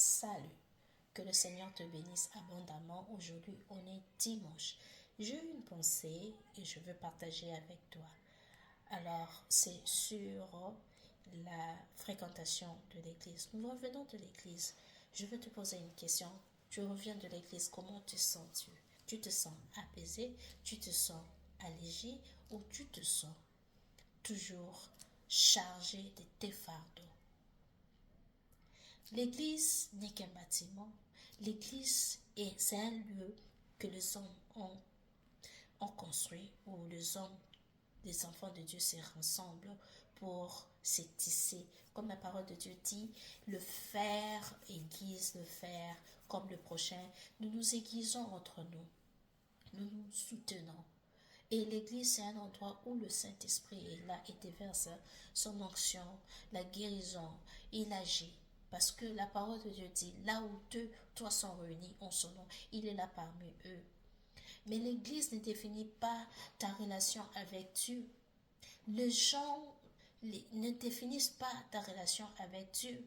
Salut, que le Seigneur te bénisse abondamment. Aujourd'hui, on est dimanche. J'ai eu une pensée et je veux partager avec toi. Alors, c'est sur la fréquentation de l'église. Nous revenons de l'église. Je veux te poser une question. Tu reviens de l'église, comment te sens-tu? Tu te sens apaisé? Tu te sens allégé? Ou tu te sens toujours chargé de tes fardeaux? L'église n'est qu'un bâtiment. L'église, c'est un lieu que les hommes ont construit, où les enfants de Dieu se rassemblent pour se tisser. Comme la parole de Dieu dit, le fer aiguise le fer comme le prochain. Nous nous aiguisons entre nous. Nous nous soutenons. Et l'église, c'est un endroit où le Saint-Esprit est là et déverse son onction, la guérison, il agit. Parce que la parole de Dieu dit, là où deux, trois sont réunis en son nom, il est là parmi eux. Mais l'église ne définit pas ta relation avec Dieu. Les gens ne définissent pas ta relation avec Dieu.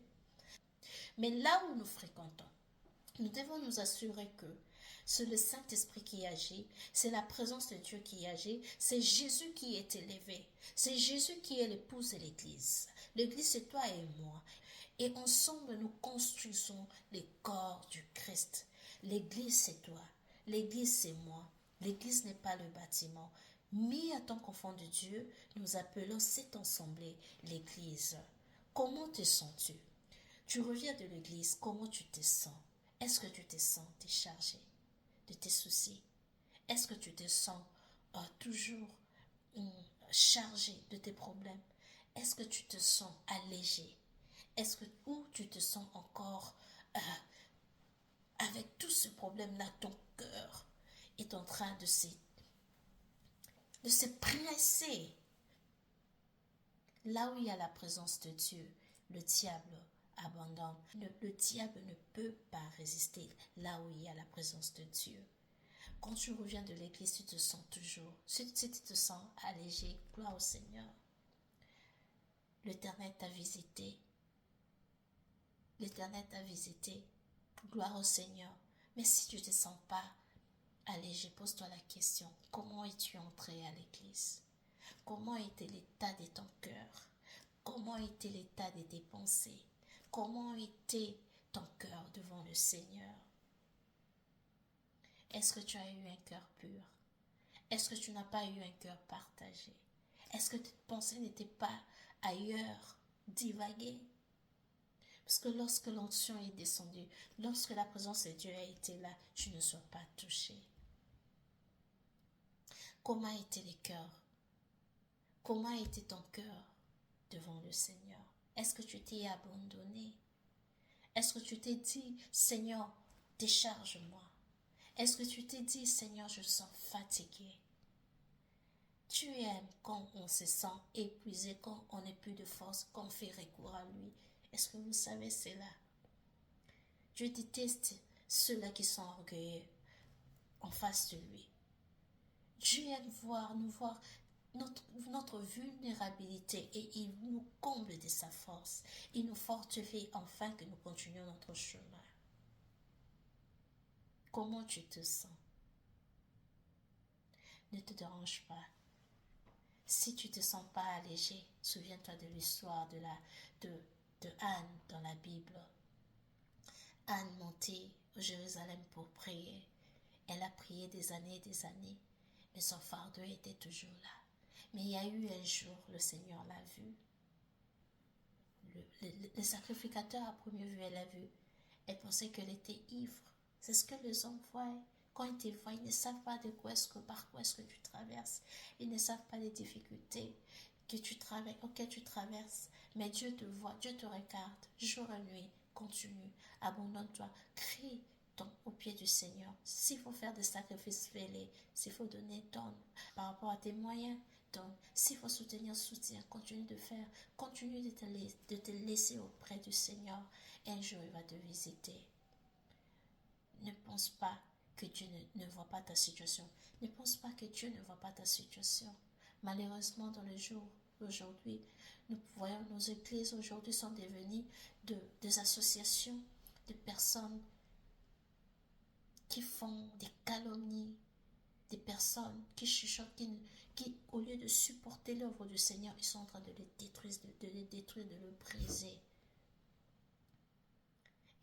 Mais là où nous fréquentons, nous devons nous assurer que c'est le Saint-Esprit qui agit, c'est la présence de Dieu qui agit, c'est Jésus qui est élevé, c'est Jésus qui est l'épouse de l'Église. L'Église, c'est toi et moi. Et ensemble, nous construisons les corps du Christ. L'Église, c'est toi. L'Église, c'est moi. L'Église n'est pas le bâtiment. Mis à tant qu'enfant de Dieu, nous appelons cette assemblée l'Église. Comment te sens-tu? Tu reviens de l'église, comment tu te sens? Est-ce que tu te sens déchargé de tes soucis? Est-ce que tu te sens toujours chargé de tes problèmes? Est-ce que tu te sens allégé? Ou tu te sens encore avec tout ce problème-là, ton cœur est en train de se presser? Là où il y a la présence de Dieu, le diable abandonne. Le diable ne peut pas résister là où il y a la présence de Dieu. Quand tu reviens de l'église, tu te sens toujours, si tu te sens allégé, gloire au Seigneur. L'Éternel t'a visité. L'Éternel t'a visité. Gloire au Seigneur. Mais si tu ne te sens pas allégé, pose-toi la question, comment es-tu entré à l'église? Comment était l'état de ton cœur? Comment était l'état de tes pensées? Comment était ton cœur devant le Seigneur? Est-ce que tu as eu un cœur pur? Est-ce que tu n'as pas eu un cœur partagé? Est-ce que tes pensées n'étaient pas ailleurs, divaguées? Parce que lorsque l'onction est descendue, lorsque la présence de Dieu a été là, tu ne sois pas touché. Comment étaient les cœurs? Comment était ton cœur devant le Seigneur? Est-ce que tu t'es abandonné? Est-ce que tu t'es dit, Seigneur, décharge-moi? Est-ce que tu t'es dit, Seigneur, je sens fatigué? Tu aimes quand on se sent épuisé, quand on n'a plus de force, quand on fait recours à lui. Est-ce que vous savez cela? Dieu déteste ceux-là qui sont orgueilleux en face de lui. Dieu aime nous voir notre vulnérabilité et il nous comble de sa force. Il nous fortifie afin que nous continuions notre chemin. Comment tu te sens? Ne te dérange pas. Si tu ne te sens pas allégé, souviens-toi de l'histoire de Anne dans la Bible. Anne montait au Jérusalem pour prier. Elle a prié des années, mais son fardeau était toujours là. Mais il y a eu un jour, le Seigneur l'a vu. Le sacrificateur à première vue, elle l'a vu. Elle pensait qu'elle était ivre. C'est ce que les hommes voient. Quand ils te voient, ils ne savent pas par quoi est-ce que tu traverses. Ils ne savent pas les difficultés auxquelles tu traverses. Mais Dieu te voit, Dieu te regarde, jour et nuit. Continue, abandonne-toi, crie au pied du Seigneur. S'il faut faire des sacrifices, fais-les. S'il faut donner, donne. Par rapport à tes moyens, donne. S'il faut soutenir, soutiens. Continue de faire. Continue de te laisser auprès du Seigneur. Un jour, il va te visiter. Ne pense pas que Dieu ne voit pas ta situation. Ne pense pas que Dieu ne voit pas ta situation. Malheureusement, dans le jour aujourd'hui, nous voyons nos églises aujourd'hui sont devenues des associations de personnes qui font des calomnies, des personnes qui chuchotent, qui, au lieu de supporter l'œuvre du Seigneur, ils sont en train de les détruire, de le briser.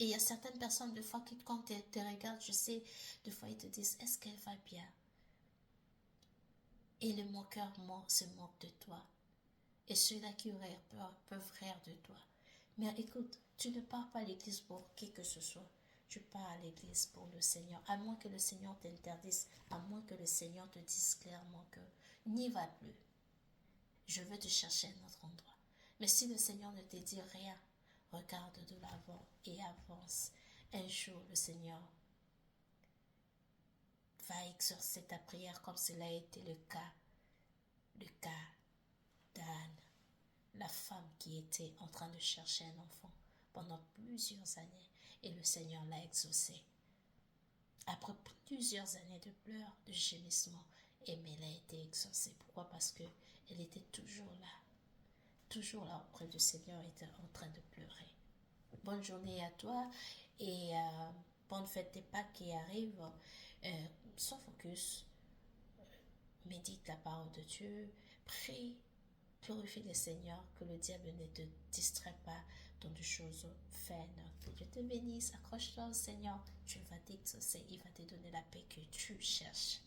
Et il y a certaines personnes, des fois, qui, quand tu te regardes, je sais, des fois, ils te disent, est-ce qu'elle va bien? Et le moqueur se moque de toi. Et ceux-là qui auraient peur peuvent rire de toi. Mais écoute, tu ne pars pas à l'église pour qui que ce soit. Tu pars à l'église pour le Seigneur. À moins que le Seigneur t'interdise, à moins que le Seigneur te dise clairement que n'y va plus. Je veux te chercher à un autre endroit. Mais si le Seigneur ne te dit rien, regarde de l'avant et avance. Un jour, le Seigneur va exaucer ta prière comme cela a été le cas d'Anne, la femme qui était en train de chercher un enfant pendant plusieurs années, et le Seigneur l'a exaucée. Après plusieurs années de pleurs, de gémissements, mais elle a été exaucée. Pourquoi? Parce qu'elle était toujours là auprès du Seigneur, était en train de pleurer. Bonne journée à toi et bonne fête des Pâques qui arrive. Sois focus, médite la parole de Dieu, prie, glorifie le Seigneur, que le diable ne te distrait pas dans des choses vaines. Que Dieu te bénisse, accroche-toi au Seigneur, tu vas t'exaucer, il va te donner la paix que tu cherches.